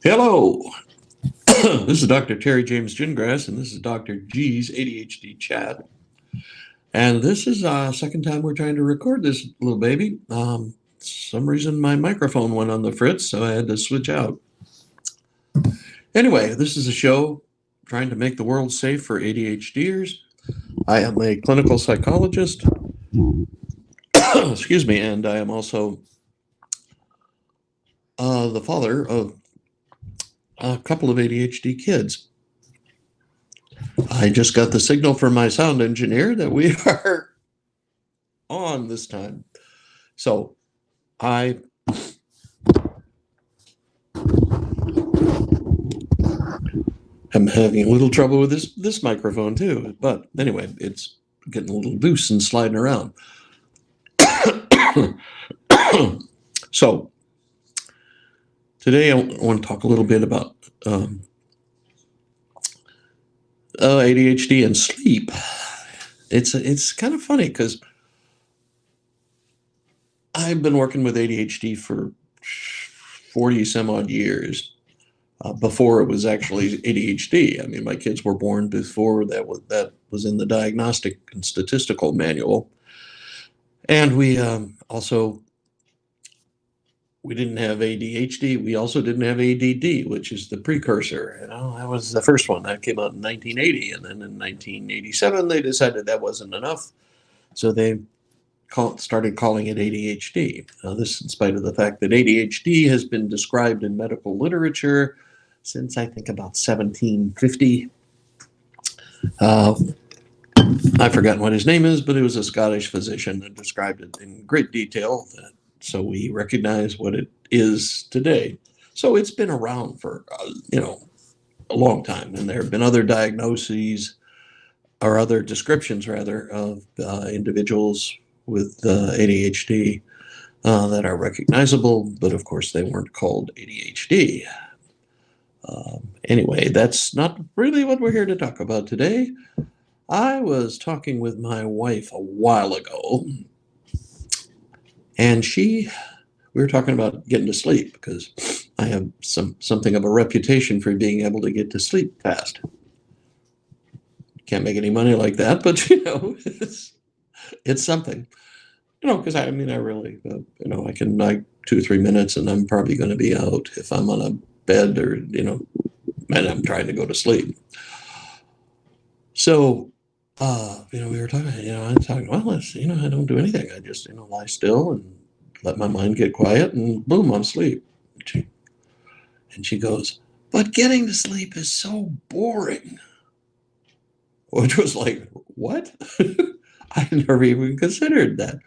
Hello, this is Dr. Terry James Gingrass, and this is Dr. G's ADHD chat. And this is second time we're trying to record this little baby. Some reason my microphone went on the fritz, so I had to switch out. Anyway, this is a show trying to make the world safe for ADHDers. I am a clinical psychologist, excuse me, and I am also the father of a couple of ADHD kids. I just got the signal from my sound engineer that we are on this time. So I am having a little trouble with this microphone too. But anyway, it's getting a little loose and sliding around. So today I want to talk a little bit about ADHD and sleep. It's kind of funny because I've been working with ADHD for 40 some odd years before it was actually ADHD. I mean, my kids were born before that was in the diagnostic and statistical manual. And we didn't have ADHD. We also didn't have ADD, which is the precursor. That was the first one that came out in 1980. And then in 1987, they decided that wasn't enough. So they started calling it ADHD. This in spite of the fact that ADHD has been described in medical literature since I think about 1750. I've forgotten what his name is, but it was a Scottish physician that described it in great detail. So we recognize what it is today. So it's been around for, a long time. And there have been other diagnoses or other descriptions, rather, of individuals with ADHD that are recognizable, but of course they weren't called ADHD. Anyway, that's not really what we're here to talk about today. I was talking with my wife a while ago, and we were talking about getting to sleep because I have something of a reputation for being able to get to sleep fast. Can't make any money like that, but it's something. Because I really, I can like 2 or 3 minutes and I'm probably going to be out if I'm on a bed or, and I'm trying to go to sleep. So, we were talking, I'm talking, well, I don't do anything. I just, lie still and let my mind get quiet and boom, I'm asleep. And she goes, but getting to sleep is so boring. Which was like, what? I never even considered that.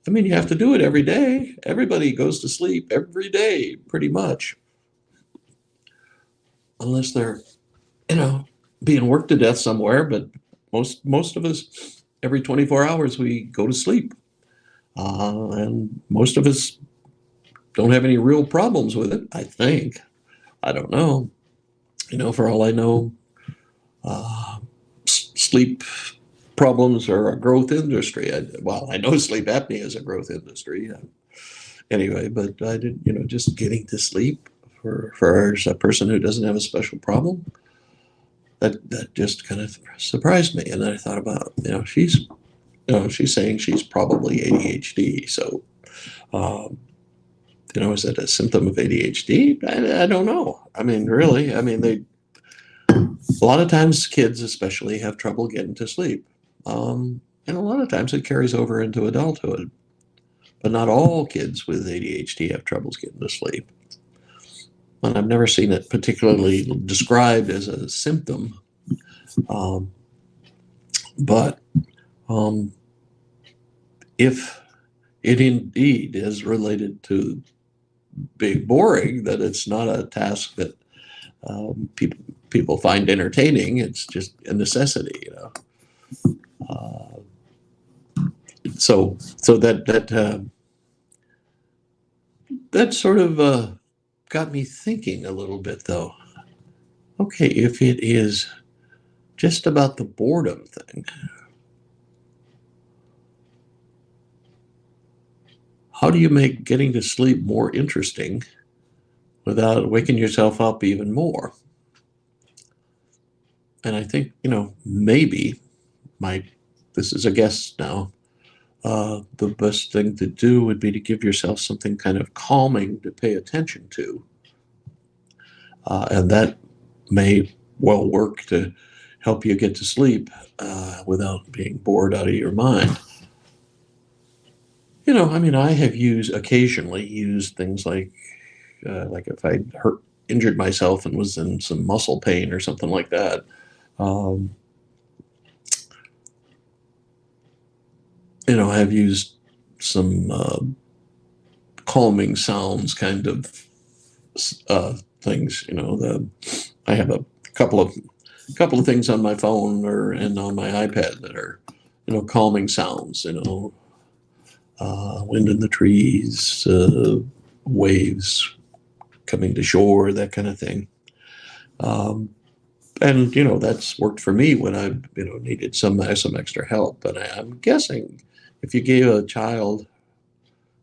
I mean, you have to do it every day. Everybody goes to sleep every day, pretty much. Unless they're, being worked to death somewhere. But most of us, every 24 hours, we go to sleep. And most of us don't have any real problems with it, I think. I don't know. For all I know, sleep problems are a growth industry. I know sleep apnea is a growth industry. Anyway, but I did, just getting to sleep for a person who doesn't have a special problem, that just kind of surprised me. And then I thought about, she's saying she's probably ADHD. So, is that a symptom of ADHD? I don't know. I mean, really, a lot of times kids especially have trouble getting to sleep. And a lot of times it carries over into adulthood. But not all kids with ADHD have troubles getting to sleep. And I've never seen it particularly described as a symptom. But if it indeed is related to being boring, that it's not a task that people find entertaining. It's just a necessity, So that sort of got me thinking a little bit, though. Okay, if it is just about the boredom thing, how do you make getting to sleep more interesting without waking yourself up even more. And I think, maybe this is a guess now, the best thing to do would be to give yourself something kind of calming to pay attention to. And that may well work to help you get to sleep without being bored out of your mind. I have occasionally used things like if I injured myself and was in some muscle pain or something like that. Um, I've used some calming sounds kind of things. I have a couple of things on my phone and on my iPad that are calming sounds. Wind in the trees, waves coming to shore, that kind of thing. Um, and that's worked for me when I needed some extra help. But I'm guessing if you gave a child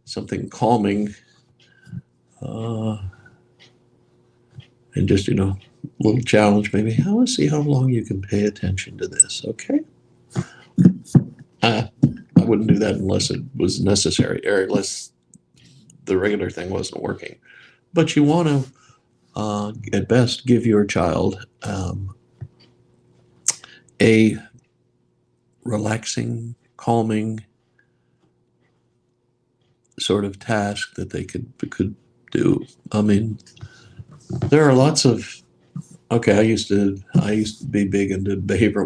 something calming, uh, and just a little challenge, maybe, let's see how long you can pay attention to this. Okay. I wouldn't do that unless it was necessary, or unless the regular thing wasn't working. But you want to, at best, give your child a relaxing, calming sort of task that they could do. I mean, there are lots of. Okay, I used to be big into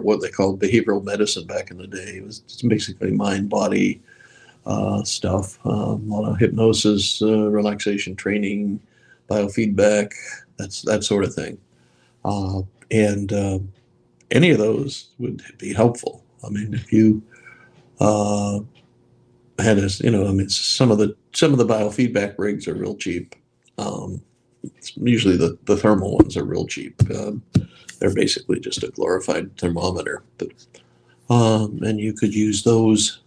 what they called behavioral medicine back in the day. It was basically mind body stuff, a lot of hypnosis, relaxation training, biofeedback, that sort of thing. And any of those would be helpful. I mean, if you had some of the biofeedback rigs are real cheap. Usually the thermal ones are real cheap. They're basically just a glorified thermometer, but and you could use those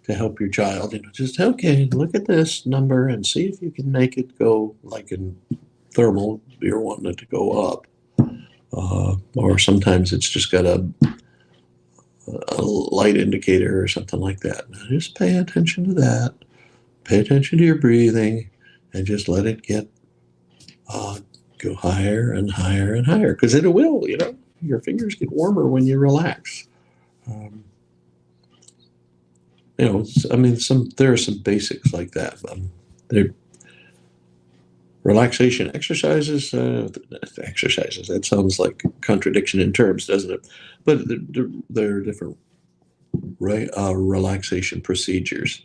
to help your child. Just okay, look at this number and see if you can make it go like in thermal. You're wanting it to go up, or sometimes it's just got a light indicator or something like that. Now just pay attention to that. Pay attention to your breathing, and just let it go higher and higher and higher, because it will. Your fingers get warmer when you relax. There are some basics like that. They're relaxation exercises. Exercises. That sounds like a contradiction in terms, doesn't it? But there are different relaxation procedures.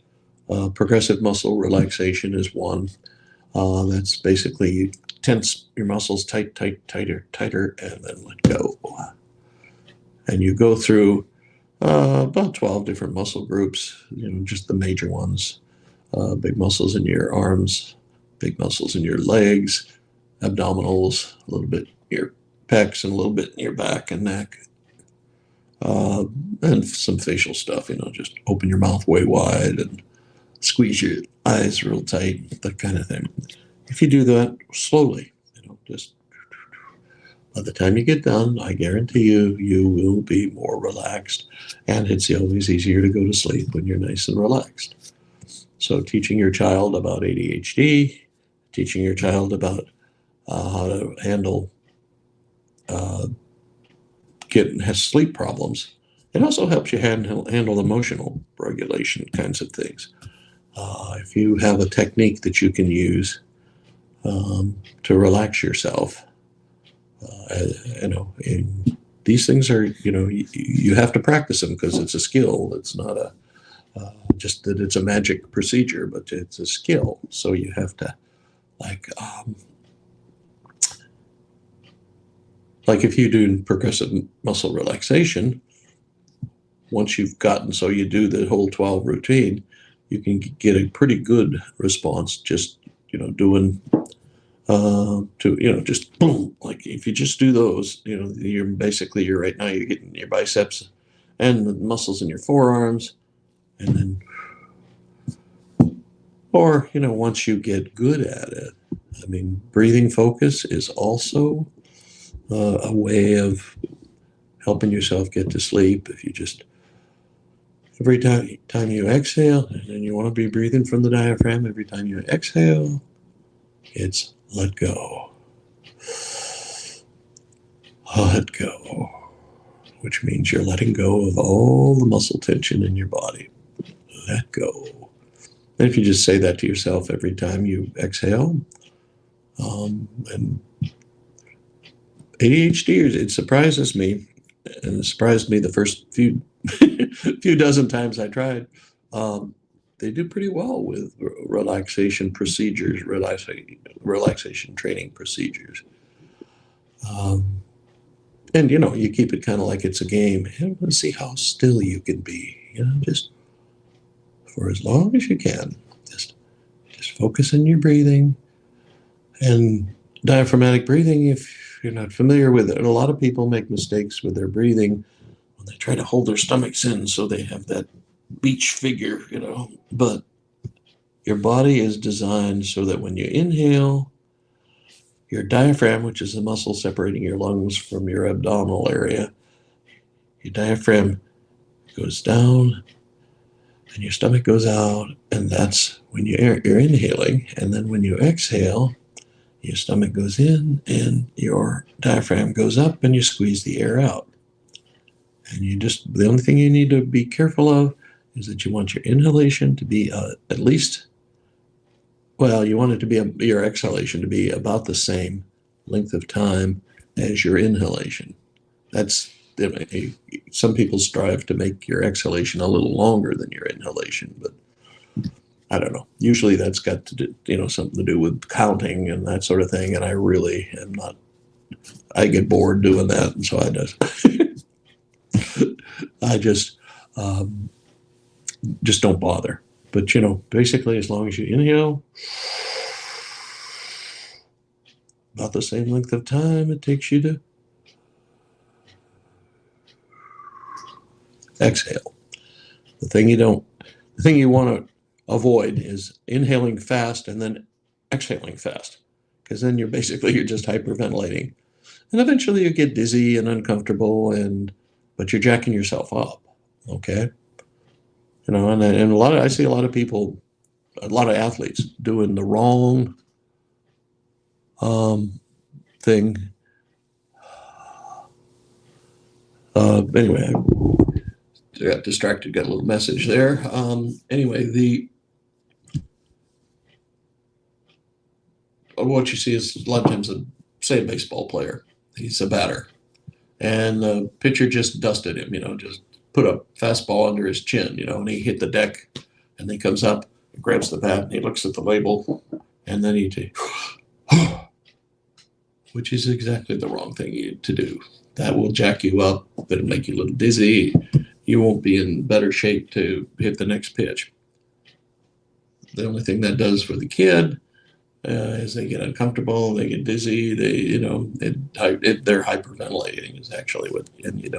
Progressive muscle relaxation is one. That's basically you tense your muscles tighter, and then let go. And you go through about 12 different muscle groups, just the major ones. Big muscles in your arms, big muscles in your legs, abdominals, a little bit in your pecs, and a little bit in your back and neck. And some facial stuff, just open your mouth way wide and squeeze your eyes real tight, that kind of thing. If you do that slowly, just by the time you get done, I guarantee you will be more relaxed. And it's always easier to go to sleep when you're nice and relaxed. So teaching your child about ADHD, teaching your child about how to handle has sleep problems. It also helps you handle emotional regulation kinds of things. If you have a technique that you can use to relax yourself, these things are, you have to practice them because it's a skill. It's not just that it's a magic procedure, but it's a skill. So you have to like if you do progressive muscle relaxation, once you've gotten so you do the whole 12 routine, you can get a pretty good response just doing just boom, like if you just do those, you're right now you're getting your biceps and the muscles in your forearms, and then, or once you get good at it, I mean, breathing focus is also a way of helping yourself get to sleep. If you just every time you exhale, and then you want to be breathing from the diaphragm. Every time you exhale, it's let go. Let go, which means you're letting go of all the muscle tension in your body. Let go. And if you just say that to yourself every time you exhale, and ADHD, it surprises me, and it surprised me the first few few dozen times I tried. They do pretty well with relaxation procedures, relaxation training procedures. Um, and you keep it kind of like it's a game. Let's see how still you can be. Just for as long as you can. Just focus on your breathing. And diaphragmatic breathing, if you're not familiar with it, and a lot of people make mistakes with their breathing when they try to hold their stomachs in so they have that beach figure, But your body is designed so that when you inhale, your diaphragm, which is the muscle separating your lungs from your abdominal area, your diaphragm goes down and your stomach goes out, and that's when you're inhaling. And then when you exhale, your stomach goes in and your diaphragm goes up and you squeeze the air out. And the only thing you need to be careful of is that you want your inhalation to be at least, well, you want it to be your exhalation to be about the same length of time as your inhalation. That's some people strive to make your exhalation a little longer than your inhalation, but I don't know. Usually that's got to do, something to do with counting and that sort of thing. And I really am not. I get bored doing that, and so I just don't bother. But basically, as long as you inhale, about the same length of time it takes you to exhale. The thing you want to avoid is inhaling fast and then exhaling fast, because then you're just hyperventilating, and eventually you get dizzy and uncomfortable, but you're jacking yourself up. Okay, and I see a lot of people, a lot of athletes doing the wrong thing. Anyway, I got distracted, got a little message there. Anyway, what you see is a lot of times, say a baseball player, he's a batter, and the pitcher just dusted him, just put a fastball under his chin, and he hit the deck, and he comes up, grabs the bat, and he looks at the label, and then he takes, which is exactly the wrong thing to do. That will jack you up. It'll make you a little dizzy. You won't be in better shape to hit the next pitch. The only thing that does for the kid is they get uncomfortable, they get dizzy, they're hyperventilating is actually and you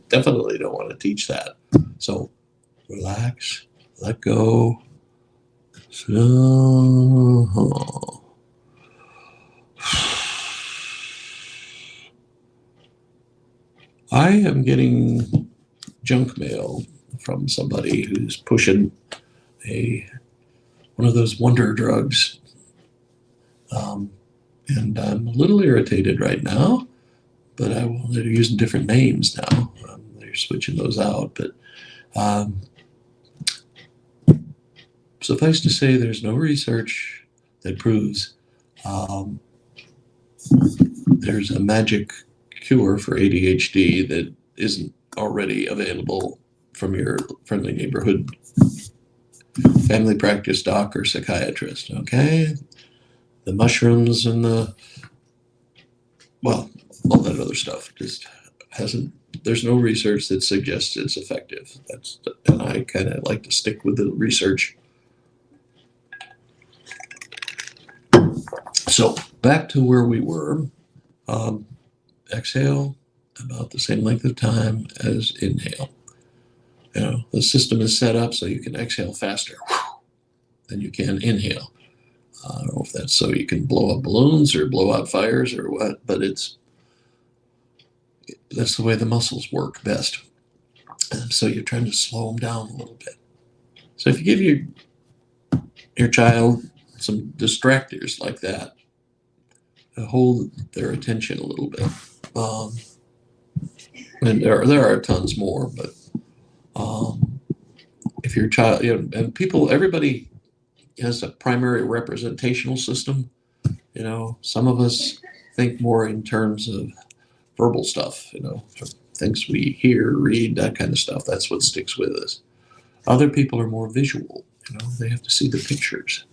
definitely don't want to teach that. So relax, let go. So, I am getting junk mail from somebody who's pushing one of those wonder drugs. And I'm a little irritated right now, but they're using different names now. They're switching those out. But suffice to say, there's no research that proves there's a magic cure for ADHD that isn't already available from your friendly neighborhood family practice doc or psychiatrist. Okay? The mushrooms and all that other stuff just there's no research that suggests it's effective. And I kind of like to stick with the research. So back to where we were. Exhale about the same length of time as inhale. The system is set up so you can exhale faster than you can inhale. I don't know if that's so you can blow up balloons or blow out fires or what, but that's the way the muscles work best. And so you're trying to slow them down a little bit. So if you give your child some distractors like that, hold their attention a little bit. And there are tons more, but if your child, and everybody has a primary representational system. Some of us think more in terms of verbal stuff, things we hear, read, that kind of stuff. That's what sticks with us. Other people are more visual, they have to see the pictures.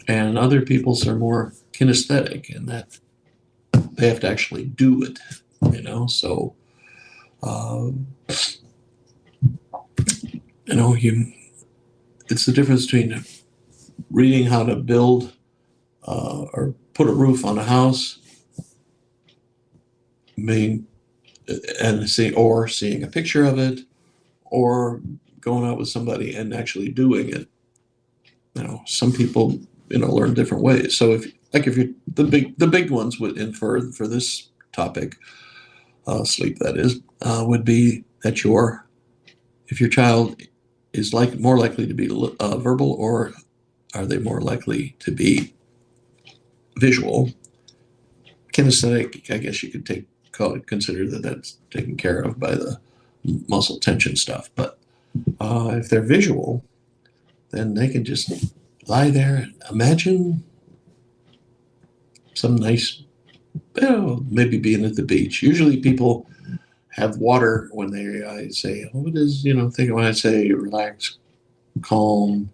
And other people's are more kinesthetic in that they have to actually do it, so, it's the difference between reading how to build or put a roof on a house, seeing a picture of it, or going out with somebody and actually doing it. Some people learn different ways. So if you're the big ones for this topic, sleep, that is, would be that if your child is more likely to be verbal, or are they more likely to be visual? Kinesthetic, I guess you could consider that's taken care of by the muscle tension stuff. But if they're visual, then they can just lie there and imagine some nice, maybe being at the beach. Usually people have water when I say, what is, think when I say relax, calm,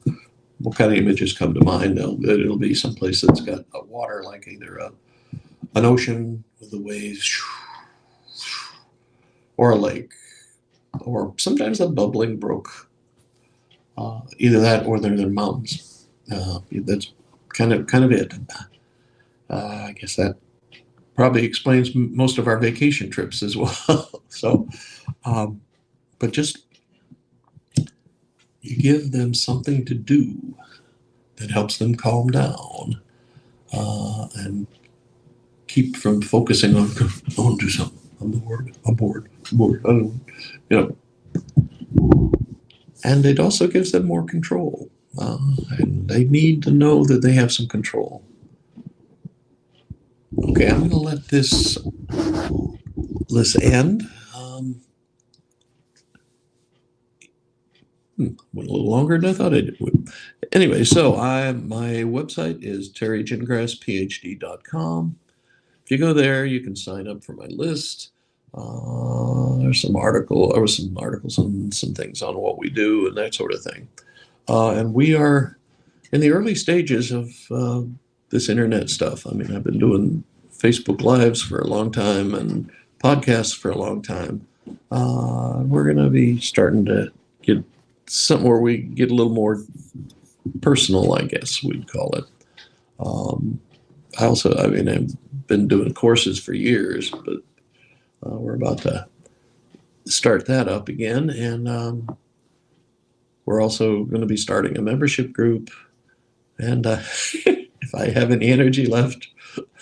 what kind of images come to mind? It'll be someplace that's got water, like either an ocean with the waves, or a lake, or sometimes a bubbling brook. Either that, or they're mountains. That's kind of it. I guess that probably explains most of our vacation trips as well. So, but just you give them something to do that helps them calm down and keep from focusing on, I want to do something. I'm bored. I don't, And it also gives them more control. And they need to know that they have some control. Okay, I'm going to let this end. Went a little longer than I thought it would. Anyway, so my website is terrygingrassphd.com. If you go there, you can sign up for my list. There's some articles and some things on what we do and that sort of thing. And we are in the early stages of this internet stuff. I mean, I've been doing Facebook Lives for a long time and podcasts for a long time. We're going to be starting to get something where we get a little more personal, I guess we'd call it. I've been doing courses for years, but we're about to start that up again. And we're also going to be starting a membership group. And if I have any energy left,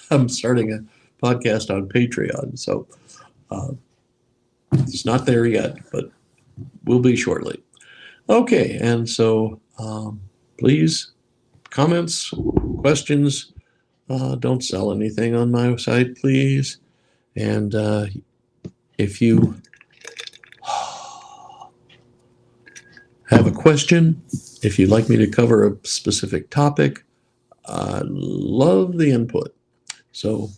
I'm starting a podcast on Patreon. So it's not there yet, but will be shortly. Okay, and so please, comments, questions, don't sell anything on my site, please. And if you have a question, if you'd like me to cover a specific topic, I love the input. So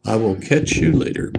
I will catch you later.